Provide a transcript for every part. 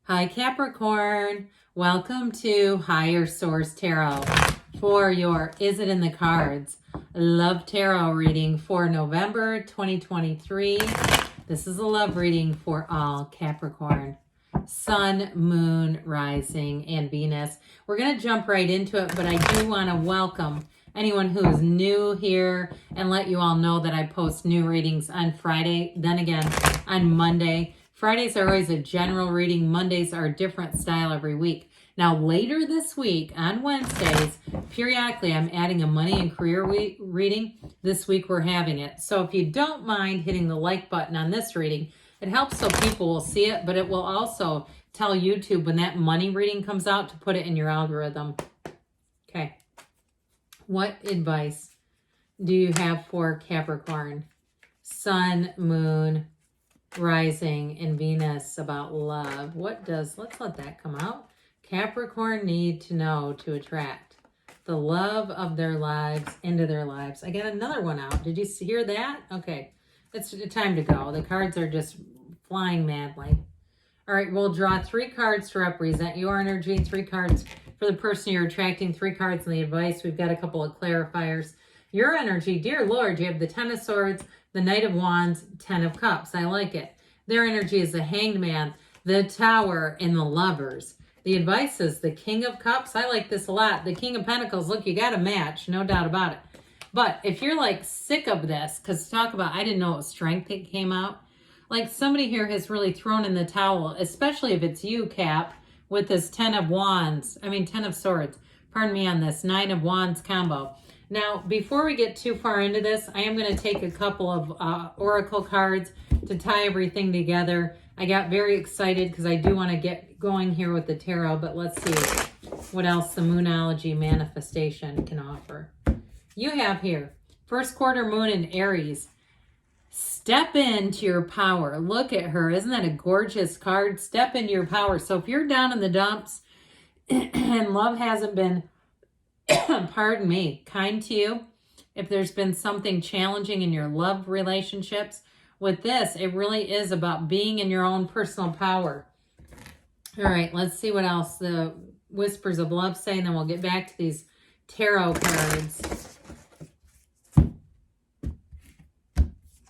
Hi Capricorn, welcome to Higher Source Tarot for your Is It in the Cards Love Tarot reading for November 2023. This is a love reading for all Capricorn, Sun, Moon, Rising, and Venus. We're going to jump right into it, but I do want to welcome anyone who is new here and let you all know that I post new readings on Friday, then again on Monday. Fridays are always a general reading. Mondays are a different style every week. Now, later this week, on Wednesdays, periodically, I'm adding a money and career reading. This week, we're having it. So if you don't mind hitting the like button on this reading, it helps so people will see it, but it will also tell YouTube when that money reading comes out to put it in your algorithm. Okay. What advice do you have for Capricorn, Sun, Moon, Rising, and Venus about love? Let's let that come out. Capricorn need to know to attract the love of their lives into their lives. I got another one out. Did you hear that? Okay, it's time to go. The cards are just flying madly. All right, we'll draw 3 cards to represent your energy, 3 cards for the person you're attracting, 3 cards in the advice. We've got a couple of clarifiers. Your energy, dear Lord, you have the 10 of Swords, the Knight of Wands, 10 of Cups. I like it. Their energy is the Hanged Man, the Tower, and the Lovers. The advice is the King of Cups. I like this a lot. The King of Pentacles. Look, you got a match. No doubt about it. But if you're like sick of this, because talk about, I didn't know it was strength that came out. Like somebody here has really thrown in the towel, especially if it's you, Cap, with this 10 of Swords. Pardon me on this 9 of Wands combo. Now, before we get too far into this, I am going to take a couple of oracle cards to tie everything together. I got very excited because I do want to get going here with the tarot, but let's see what else the Moonology manifestation can offer. You have here, first quarter moon in Aries. Step into your power. Look at her. Isn't that a gorgeous card? Step into your power. So if you're down in the dumps and love hasn't been pardon me, kind to you, if there's been something challenging in your love relationships, with this, it really is about being in your own personal power. All right, let's see what else the Whispers of Love say, and then we'll get back to these tarot cards.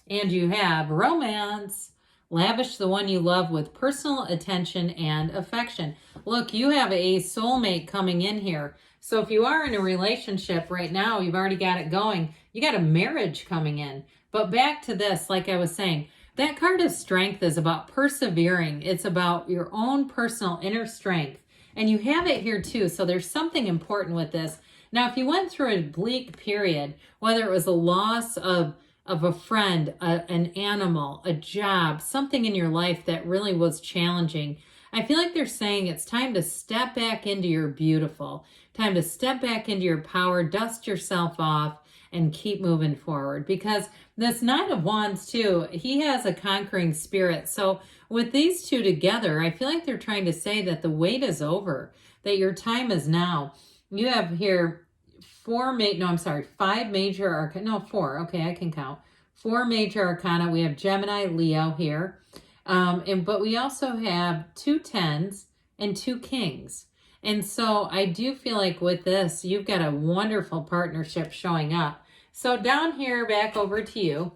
And you have romance. Lavish the one you love with personal attention and affection. Look, you have a soulmate coming in here. So if you are in a relationship right now, you've already got it going. You got a marriage coming in. But back to this, like I was saying, that card of strength is about persevering. It's about your own personal inner strength. And you have it here too. So there's something important with this. Now, if you went through a bleak period, whether it was a loss of a friend, an animal, a job, something in your life that really was challenging, I feel like they're saying it's time to step back into your beautiful, time to step back into your power, dust yourself off, and keep moving forward. Because this Knight of Wands too, he has a conquering spirit. So with these two together, I feel like they're trying to say that the wait is over, that your time is now. You have here 5 major arcana. No, 4. Okay, I can count. 4 major arcana. We have Gemini, Leo here. But we also have 2 10s and 2 kings. And so I do feel like with this, you've got a wonderful partnership showing up. So down here, back over to you.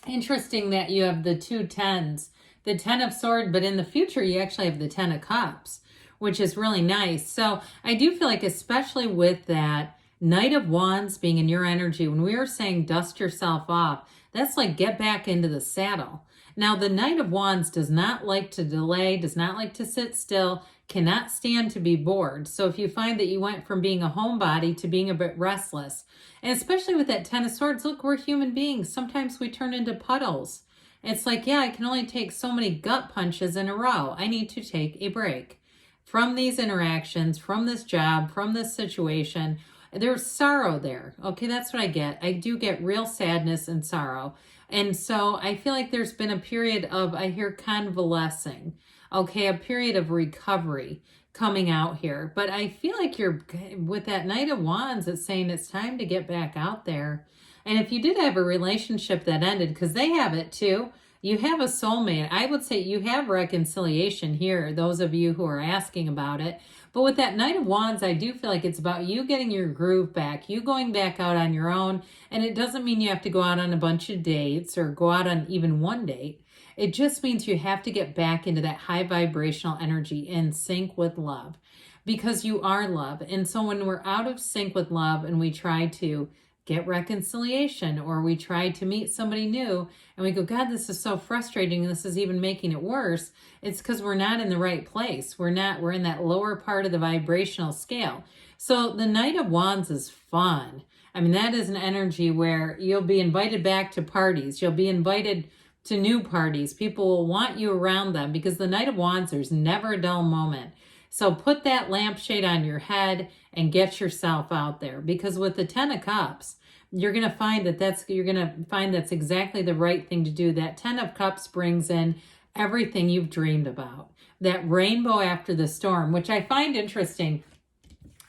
Interesting that you have the 2 10s, the 10 of Swords, but in the future, you actually have the 10 of Cups, which is really nice. So I do feel like, especially with that Knight of Wands being in your energy, when we were saying dust yourself off, that's like get back into the saddle. Now, the Knight of Wands does not like to delay, does not like to sit still, cannot stand to be bored. So if you find that you went from being a homebody to being a bit restless, and especially with that 10 of Swords, look, we're human beings. Sometimes we turn into puddles. It's like, yeah, I can only take so many gut punches in a row. I need to take a break from these interactions, from this job, from this situation. There's sorrow there. Okay, that's what I get. I do get real sadness and sorrow. And so I feel like there's been a period of, I hear convalescing. Okay, a period of recovery coming out here. But I feel like you're, with that Knight of Wands, it's saying it's time to get back out there. And if you did have a relationship that ended, because they have it too, You have a soulmate. I would say you have reconciliation here, those of you who are asking about it. But with that Knight of Wands, I do feel like it's about you getting your groove back, you going back out on your own. And it doesn't mean you have to go out on a bunch of dates or go out on even one date. It just means you have to get back into that high vibrational energy in sync with love, because you are love. And so when we're out of sync with love and we try to get reconciliation, or we try to meet somebody new and we go, God, this is so frustrating, this is even making it worse, it's because we're not in the right place. We're in that lower part of the vibrational scale. So the Knight of Wands is fun. I mean, that is an energy where you'll be invited back to parties. You'll be invited to new parties. People will want you around them, because the Knight of Wands, there's never a dull moment. So put that lampshade on your head and get yourself out there, because with the Ten of Cups, you're going to find that's exactly the right thing to do. That Ten of Cups brings in everything you've dreamed about. That rainbow after the storm, which I find interesting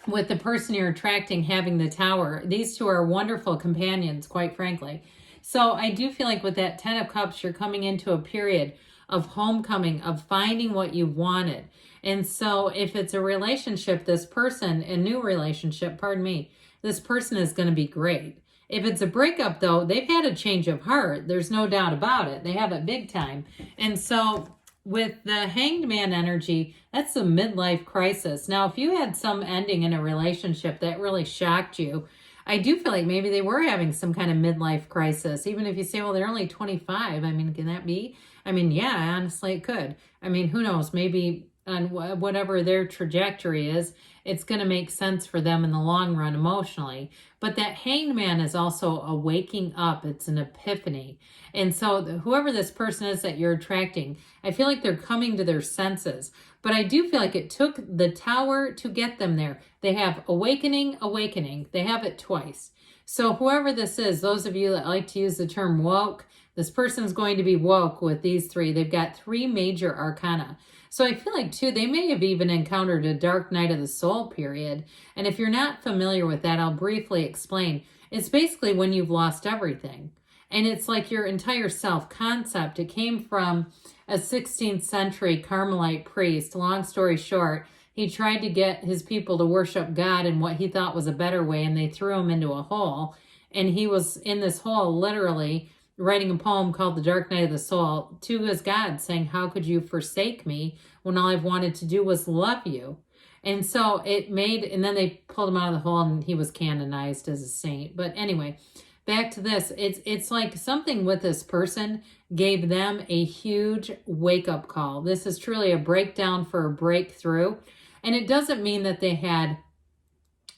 with the person you're attracting having the Tower. These two are wonderful companions, quite frankly. So I do feel like with that Ten of Cups, you're coming into a period of homecoming, of finding what you wanted. And so if it's a relationship, this person, a new relationship, pardon me, this person is going to be great. If it's a breakup, though, they've had a change of heart. There's no doubt about it. They have it big time. And so with the Hanged Man energy, that's a midlife crisis. Now, if you had some ending in a relationship that really shocked you, I do feel like maybe they were having some kind of midlife crisis. Even if you say, well, they're only 25. I mean, can that be? I mean, yeah, honestly, it could. I mean, who knows? Maybe on whatever their trajectory is, it's going to make sense for them in the long run emotionally. But that Hanged Man is also a waking up. It's an epiphany. And so whoever this person is that you're attracting, I feel like they're coming to their senses. But I do feel like it took the Tower to get them there. They have awakening, awakening. They have it twice. So whoever this is, those of you that like to use the term woke, this person's going to be woke with these three. They've got 3 major arcana. So I feel like, too, they may have even encountered a dark night of the soul period. And if you're not familiar with that, I'll briefly explain. It's basically when you've lost everything. And it's like your entire self-concept. It came from a 16th century Carmelite priest. Long story short, he tried to get his people to worship God in what he thought was a better way, and they threw him into a hole. And he was in this hole, literally, writing a poem called The Dark Night of the Soul to his God, saying, how could you forsake me when all I've wanted to do was love you? And so and then they pulled him out of the hole and he was canonized as a saint. But anyway, back to this. It's like something with this person gave them a huge wake-up call. This is truly a breakdown for a breakthrough. And it doesn't mean that they had,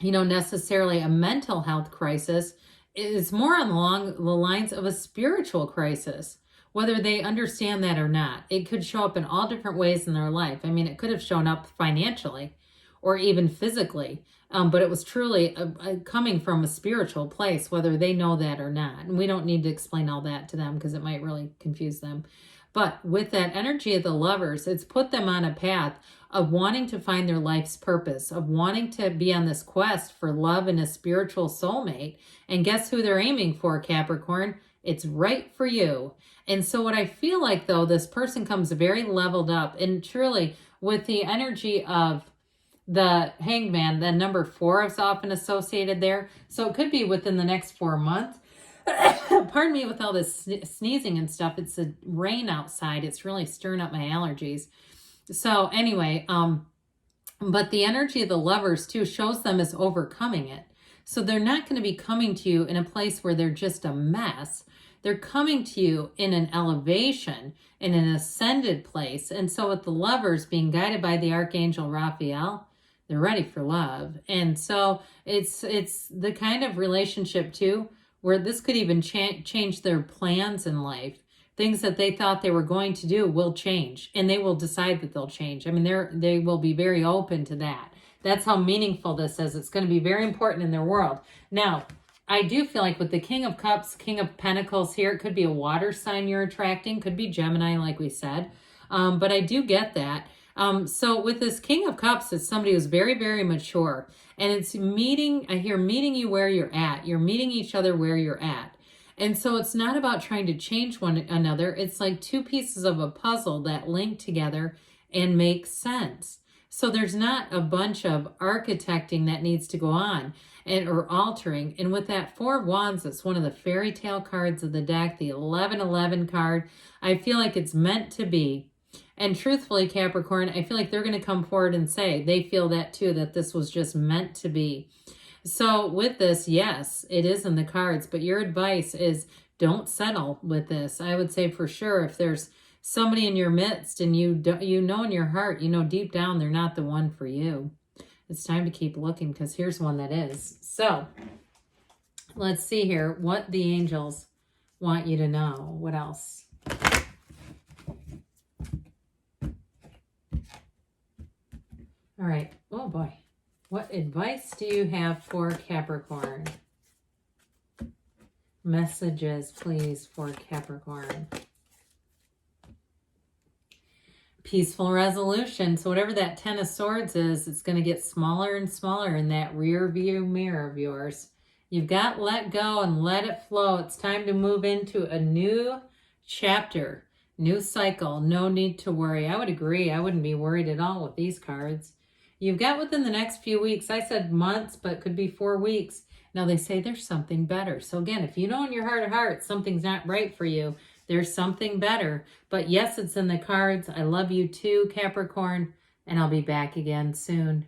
necessarily a mental health crisis. It's more along the lines of a spiritual crisis, whether they understand that or not. It could show up in all different ways in their life. I mean, it could have shown up financially or even physically, but it was truly coming from a spiritual place, whether they know that or not. And we don't need to explain all that to them because it might really confuse them. But with that energy of the Lovers, it's put them on a path of wanting to find their life's purpose, of wanting to be on this quest for love and a spiritual soulmate. And guess who they're aiming for, Capricorn? It's right for you. And so what I feel like, though, this person comes very leveled up. And truly, with the energy of the Hanged Man, the number 4 is often associated there. So it could be within the next 4 months. Pardon me with all this sneezing and stuff. It's the rain outside. It's really stirring up my allergies. So anyway, but the energy of the Lovers too shows them as overcoming it. So they're not going to be coming to you in a place where they're just a mess. They're coming to you in an elevation, in an ascended place. And so with the Lovers being guided by the Archangel Raphael, they're ready for love. And so it's the kind of relationship too where this could even change their plans in life. Things that they thought they were going to do will change, and they will decide that they'll change. I mean, they will be very open to that. That's how meaningful this is. It's going to be very important in their world. Now, I do feel like with the King of Cups, King of Pentacles here, it could be a water sign you're attracting. Could be Gemini, like we said. But I do get that. So with this King of Cups, it's somebody who's very, very mature. And it's I hear meeting you where you're at. You're meeting each other where you're at. And so it's not about trying to change one another. It's like two pieces of a puzzle that link together and make sense. So there's not a bunch of architecting that needs to go on or altering. And with that Four of Wands, it's one of the fairy tale cards of the deck, the 1111 card. I feel like it's meant to be. And truthfully, Capricorn, I feel like they're going to come forward and say they feel that too, that this was just meant to be. So with this, yes, it is in the cards, but your advice is don't settle with this. I would say for sure, if there's somebody in your midst and you know in your heart, you know deep down they're not the one for you, it's time to keep looking, because here's one that is. So let's see here what the angels want you to know. What else? All right. Oh boy. What advice do you have for Capricorn? Messages, please, for Capricorn. Peaceful resolution. So whatever that Ten of Swords is, it's going to get smaller and smaller in that rear view mirror of yours. You've got to let go and let it flow. It's time to move into a new chapter, new cycle. No need to worry. I would agree. I wouldn't be worried at all with these cards. You've got within the next few weeks. I said months, but it could be 4 weeks. Now they say there's something better. So again, if you know in your heart of hearts something's not right for you, there's something better. But yes, it's in the cards. I love you too, Capricorn, and I'll be back again soon.